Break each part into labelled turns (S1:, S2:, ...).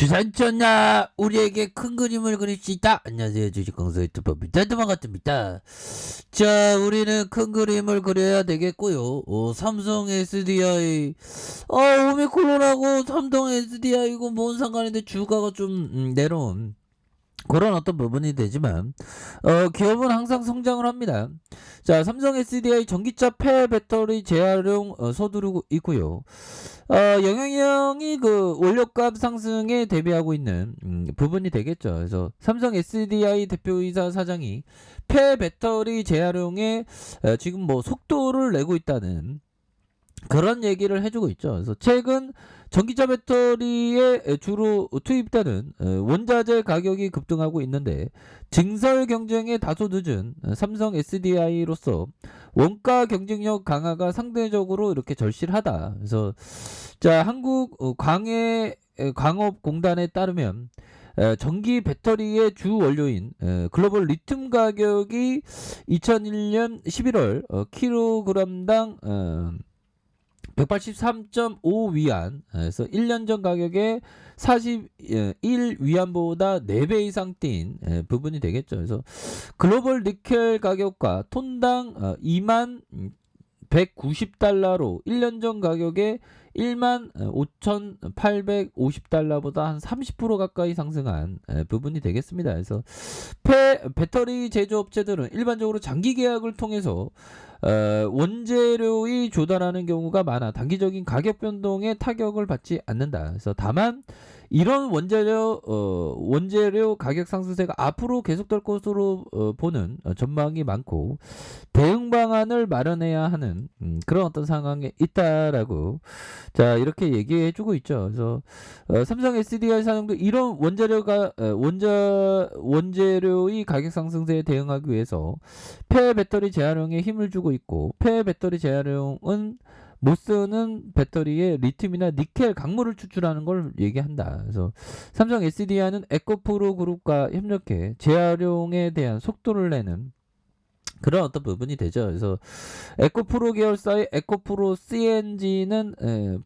S1: 주산전야 우리에게 큰 그림을 그릴 수 있다. 안녕하세요, 주식공사 유튜버 미타드만 같습니다. 자, 우리는 큰 그림을 그려야 되겠고요. 삼성 SDI 오미크론하고 삼성 SDI고 뭔 상관인데 주가가 좀 내려온 그런 어떤 부분이 되지만 기업은 항상 성장을 합니다. 자, 삼성 SDI 전기차 폐 배터리 재활용 서두르고 있고요. 영향이 그 원료값 상승에 대비하고 있는 부분이 되겠죠. 그래서 삼성 SDI 대표이사 사장이 폐 배터리 재활용에 지금 뭐 속도를 내고 있다는 그런 얘기를 해주고 있죠. 그래서 최근 전기차 배터리에 주로 투입되는 원자재 가격이 급등하고 있는데 증설 경쟁에 다소 늦은 삼성 SDI로서 원가 경쟁력 강화가 상대적으로 이렇게 절실하다. 그래서 자, 한국 광업공단에 따르면 전기 배터리의 주 원료인 글로벌 리튬 가격이 2001년 11월 킬로그램당 183.5위안에서 1년 전 가격의 41위안보다 4배 이상 뛴 부분이 되겠죠. 그래서 글로벌 니켈 가격과 톤당 2만 190달러로 1년 전 가격의 1만 5,850달러보다 한 30% 가까이 상승한 부분이 되겠습니다. 그래서 배터리 제조업체들은 일반적으로 장기 계약을 통해서 원재료의 조달하는 경우가 많아 단기적인 가격 변동에 타격을 받지 않는다. 그래서 다만 이런 원재료 가격 상승세가 앞으로 계속될 것으로 보는 전망이 많고 대응 방안을 마련해야 하는 그런 어떤 상황에 있다라고 자 이렇게 얘기해주고 있죠. 그래서 삼성 SDI 사장도 이런 원재료의 가격 상승세에 대응하기 위해서 폐 배터리 재활용에 힘을 주고 있고 폐 배터리 재활용은 못 쓰는 배터리에 리튬이나 니켈 강물을 추출하는 걸 얘기한다. 그래서 삼성 SDI는 에코프로 그룹과 협력해 재활용에 대한 속도를 내는 그런 어떤 부분이 되죠. 그래서 에코프로 계열사의 에코프로 CNG는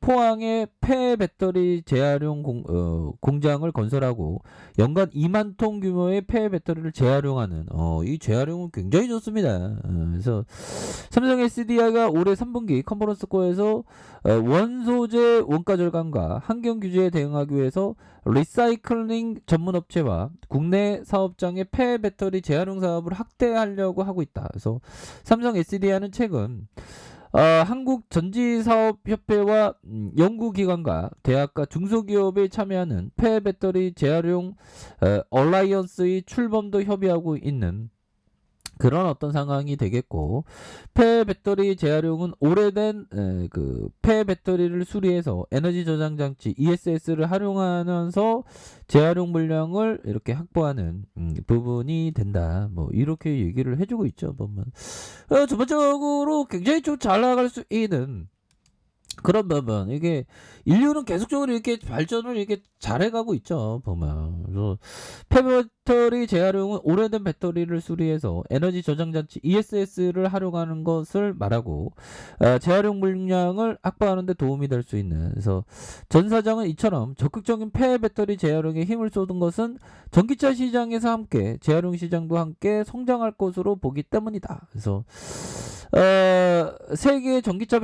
S1: 포항에 폐 배터리 재활용 공장을 건설하고 연간 2만 톤 규모의 폐 배터리를 재활용하는 이 재활용은 굉장히 좋습니다. 그래서 삼성 SDI가 올해 3분기 컨퍼런스 콜에서 원소재 원가 절감과 환경 규제에 대응하기 위해서 리사이클링 전문 업체와 국내 사업장의 폐 배터리 재활용 사업을 확대하려고 하고 있다. 그래서 삼성 SDI는 최근 한국 전지사업협회와 연구기관과 대학과 중소기업에 참여하는 폐 배터리 재활용 얼라이언스의 출범도 협의하고 있는 그런 어떤 상황이 되겠고 폐 배터리 재활용은 오래된 그 폐 배터리를 수리해서 에너지 저장 장치 ESS를 활용하면서 재활용 물량을 이렇게 확보하는 부분이 된다. 뭐 이렇게 얘기를 해주고 있죠. 보면 전반적으로 굉장히 좀 잘 나갈 수 있는 그런 부분 이게 인류는 계속적으로 이렇게 발전을 이렇게 잘해가고 있죠. 보면 그래서 폐배터리 재활용은 오래된 배터리를 수리해서 에너지 저장 장치 ESS를 활용하는 것을 말하고 재활용 물량을 확보하는 데 도움이 될 수 있는 그래서 전 사장은 이처럼 적극적인 폐배터리 재활용에 힘을 쏟은 것은 전기차 시장에서 함께 재활용 시장도 함께 성장할 것으로 보기 때문이다. 그래서 세계 전기차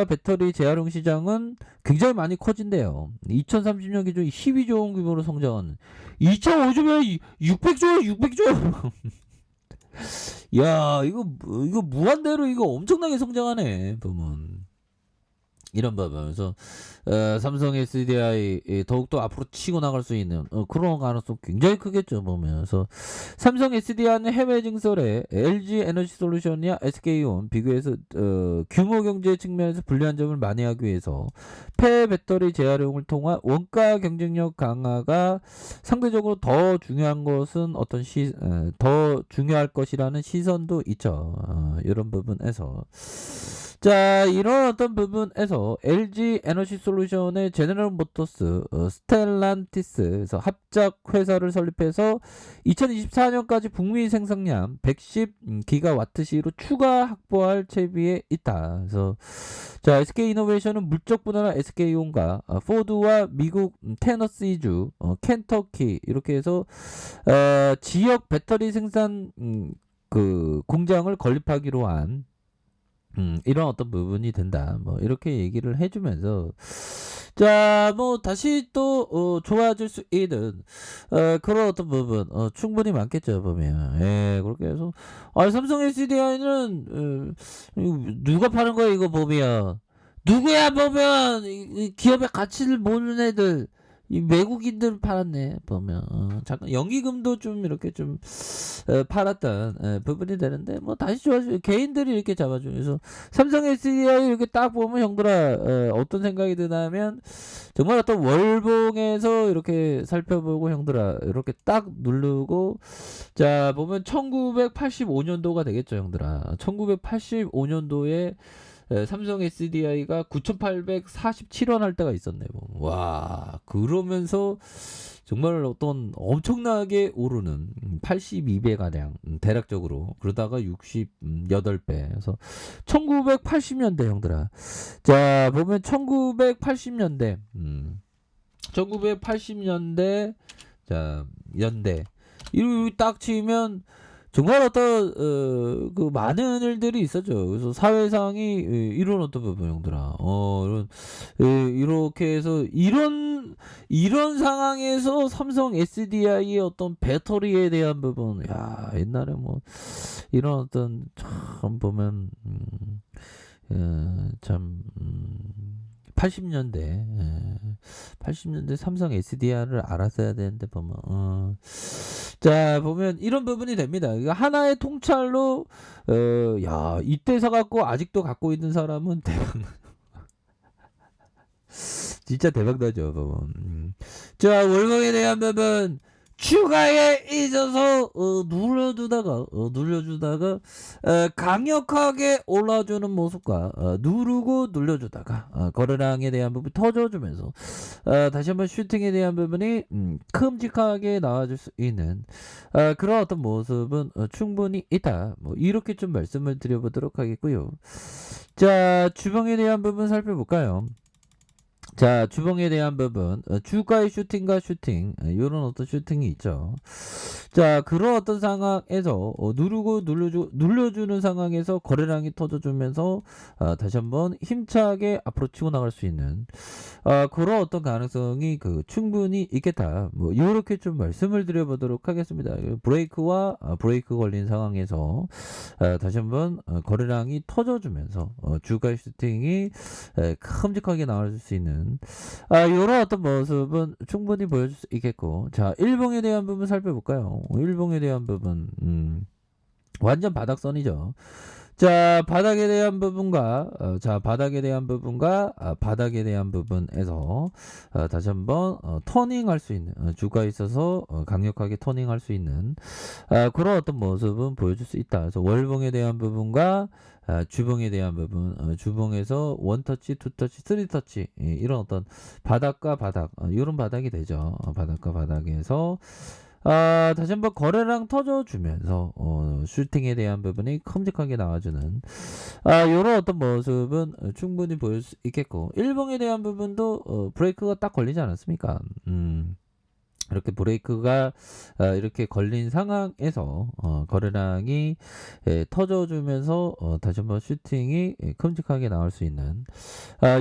S1: 배터리 재활용 시장은 굉장히 많이 커진대요. 2030년 기준 12조 원 규모로 성장하는 2050년 600조 야 이거 무한대로 이거 엄청나게 성장하네 보면 이런 부분에서 삼성 SDI 더욱더 앞으로 치고 나갈 수 있는 그런 가능성 굉장히 크겠죠 보면서 삼성 SDI는 해외 증설에 LG 에너지 솔루션이나 SK온 비교해서 규모 경제 측면에서 불리한 점을 만회하기 위해서 폐 배터리 재활용을 통한 원가 경쟁력 강화가 상대적으로 더 중요한 것은 더 중요할 것이라는 시선도 있죠. 이런 부분에서 자 이런 어떤 부분에서 쪽에서 LG 에너지 솔루션의 제너럴 모터스, 스텔란티스에서 합작 회사를 설립해서 2024년까지 북미 생산량 110기가와트시로 추가 확보할 채비에 있다. 그래서 자, SK 이노베이션은 물적분해나 SK온과 포드와 미국 테너시주, 켄터키 이렇게 해서 지역 배터리 생산 그 공장을 건립하기로 한 이런 어떤 부분이 된다. 뭐 이렇게 얘기를 해주면서 자, 뭐 다시 또 좋아질 수 있는 그런 어떤 부분 충분히 많겠죠 보면. 예, 그렇게 해서 삼성 SDI는 누가 파는 거야 이거 보면 누구야 보면 이 기업의 가치를 모르는 애들. 이 외국인들 팔았네 보면 잠깐 연기금도 좀 이렇게 좀 팔았던 부분이 되는데 뭐 다시 좋아지고 개인들이 이렇게 잡아주면서 삼성 SDI 이렇게 딱 보면 형들아 어떤 생각이 드냐면 정말 어떤 월봉에서 이렇게 살펴보고 형들아 이렇게 딱 누르고 자 보면 1985년도가 되겠죠 형들아 1985년도에 삼성 SDI가 9,847원 할 때가 있었네. 와, 그러면서 정말 어떤 엄청나게 오르는 82배 가량 대략적으로 그러다가 68배. 그래서 1980년대 형들아. 자, 보면 1980년대 1980년대 자, 연대 이거 딱 치면 정말 어떤 그 많은 일들이 있었죠. 그래서 사회상이 이런 어떤 부분 형들아, 이렇게 해서 이런 상황에서 삼성 SDI의 어떤 배터리에 대한 부분, 야 옛날에 뭐 이런 어떤 참 보면 참 80년대 80년대 삼성 SDI를 알았어야 되는데 보면 자 보면 이런 부분이 됩니다. 하나의 통찰로 야 이때 사갖고 아직도 갖고 있는 사람은 대박 진짜 대박나죠 보면. 자 월봉에 대한 부분 추가에 있어서 눌러주다가 강력하게 올라주는 모습과 누르고 눌려주다가 거래량에 대한 부분 터져주면서 다시 한번 슈팅에 대한 부분이 큼직하게 나와줄 수 있는 그런 어떤 모습은 충분히 있다. 뭐 이렇게 좀 말씀을 드려보도록 하겠고요. 자 주봉에 대한 부분 살펴볼까요? 자 주봉에 대한 부분 주가의 슈팅과 슈팅 이런 어떤 슈팅이 있죠. 자 그런 어떤 상황에서 누르고 눌려주는 상황에서 거래량이 터져주면서 다시 한번 힘차게 앞으로 치고 나갈 수 있는 그런 어떤 가능성이 충분히 있겠다. 뭐 이렇게 좀 말씀을 드려보도록 하겠습니다. 브레이크와 브레이크 걸린 상황에서 다시 한번 거래량이 터져주면서 주가의 슈팅이 큼직하게 나올 수 있는 이런 어떤 모습은 충분히 보여줄 수 있겠고 자 일봉에 대한 부분 살펴볼까요? 일봉에 대한 부분 완전 바닥선이죠. 자 바닥에 대한 부분과 바닥에 대한 부분에서 다시 한번 터닝할 수 있는 주가에 있어서 강력하게 터닝할 수 있는 그런 어떤 모습은 보여줄 수 있다. 그래서 월봉에 대한 부분과 주봉에 대한 부분 주봉에서 원터치, 투터치, 쓰리터치 이런 어떤 바닥과 바닥 이런 바닥이 되죠. 바닥과 바닥에서 다시 한번 거래량 터져주면서 슈팅에 대한 부분이 큼직하게 나와주는 이런 어떤 모습은 충분히 보일 수 있겠고 일봉에 대한 부분도 브레이크가 딱 걸리지 않았습니까? 이렇게 브레이크가 이렇게 걸린 상황에서 거래량이 터져주면서 다시 한번 슈팅이 큼직하게 나올 수 있는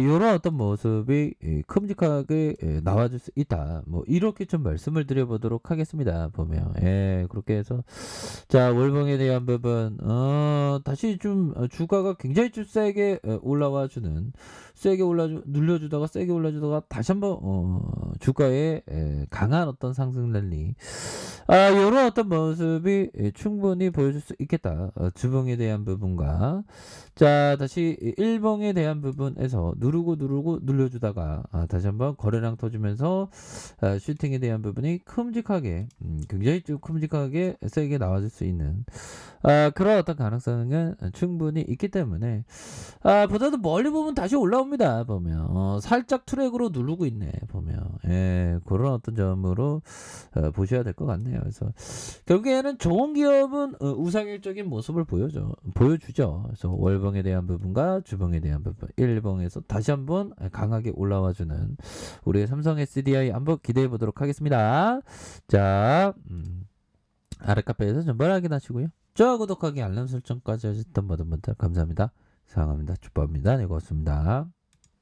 S1: 이런 어떤 모습이 큼직하게 나와줄 수 있다. 뭐 이렇게 좀 말씀을 드려보도록 하겠습니다. 보면 그렇게 해서 자 월봉에 대한 부분 다시 좀 주가가 굉장히 좀 세게 올라와주는 눌려주다가 세게 올라주다가 다시 한번 주가에 강한 어떤 상승 랠리, 요런 어떤 모습이 충분히 보여줄 수 있겠다. 주봉에 대한 부분과, 자, 다시 일봉에 대한 부분에서 누르고 눌려주다가, 다시 한번 거래량 터지면서, 슈팅에 대한 부분이 큼직하게, 굉장히 좀 큼직하게 세게 나와줄 수 있는, 그런 어떤 가능성은 충분히 있기 때문에, 보다도 멀리 보면 다시 올라옵니다. 보면 살짝 트랙으로 누르고 있네. 보면 예, 그런 어떤 점으로 보셔야 될 것 같네요. 그래서 결국에는 좋은 기업은 우상일적인 모습을 보여주죠. 그래서 월봉에 대한 부분과 주봉에 대한 부분, 일봉에서 다시 한번 강하게 올라와주는 우리의 삼성 SDI 한번 기대해 보도록 하겠습니다. 자, 아랫카페에서 정보 확인하시고요. 좋아요, 구독하기, 알람 설정까지 하셨던 모든 분들 감사합니다. 사랑합니다. 축복합니다. 네, 고맙습니다.